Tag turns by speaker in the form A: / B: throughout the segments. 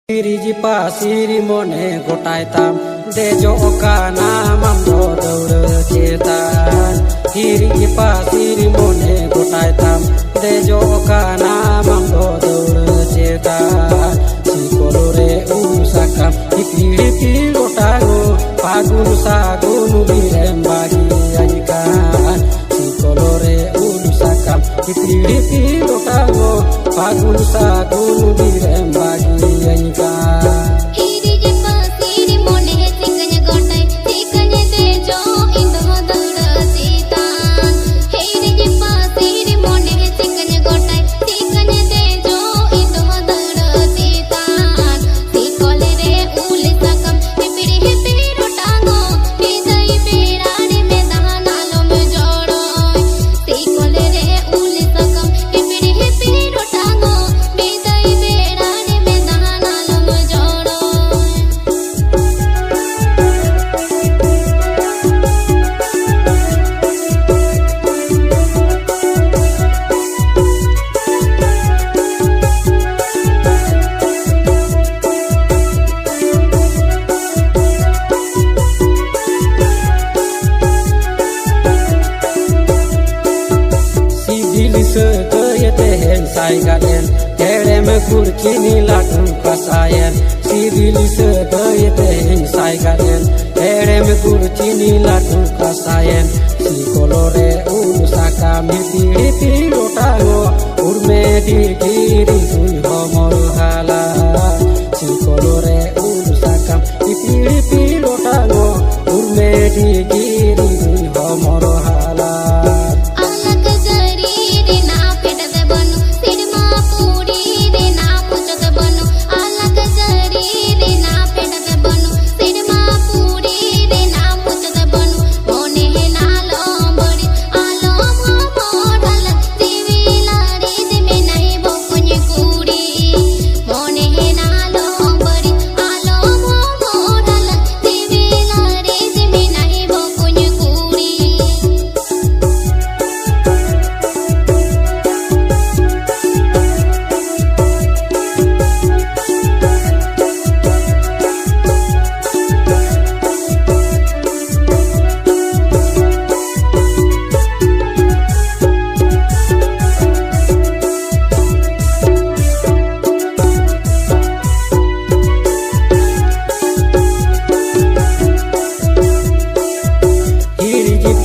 A: Siri pasiri mone gotai tam dejo okana mamdo daur cetan. Siri pasiri mone gotai tam dejo okana mamdo daur cetan. Si kolore usakam ipiri lotago pagun sagun birem bagi ajikan. Si kolore usakam ipiri lotago pagun sagun birem bagi ajikan. Sai gaden terem kurkini latu kasayen civil sedaya ten sai gaden terem kurkini latu kasayen si kolore usaka miti lotago urme digiri tui homor hala si kolore usaka miti lotago urme digiri tui homor hala.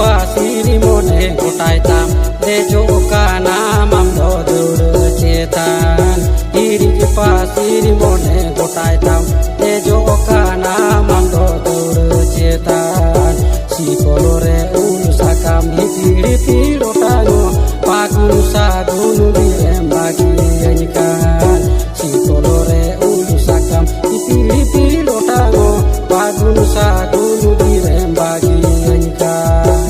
A: Pasiri mone gotai tam dejo okana mamdo daur cetan. Iri pasiri mone gotai tam dejo okana mamdo daur cetan. Si kolore usakam hiti lotago pagun sagun birem bagi ajikan. Si kolore usakam hiti lotago pagun sagun birem bagi ajikan.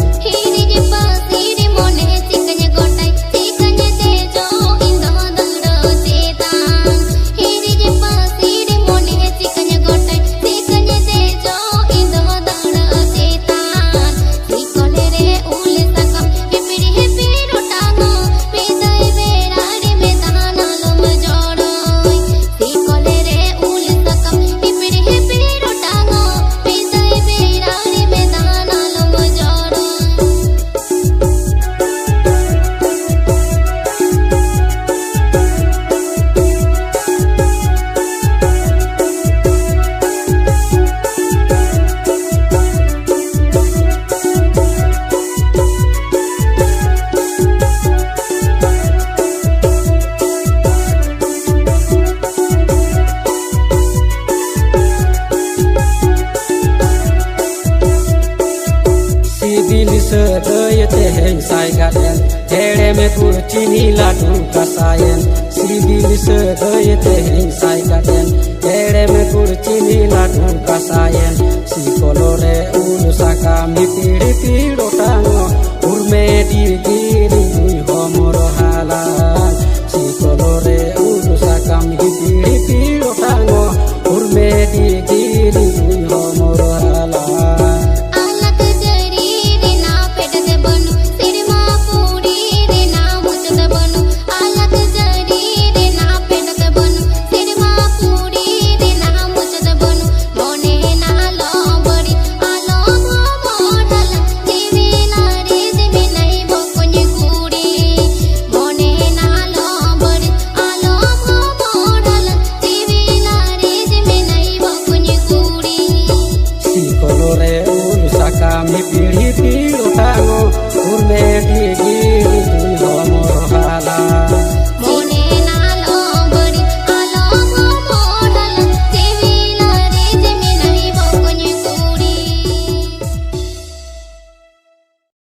A: Sedaya ten sai gaden terem kurkini latu kasayen civil sedaya ten sai gaden terem kurkini latu kasayen si kolore usaka miti lotango urme digiri tui homor halan si kolore usaka miti lotango urme digiri tui homor halan.
B: Alak jari re na peda banu sirma puri re
A: पीढ़ी पीढ़ो टांगो उर्मे T गिरी दुई हो मोर हाला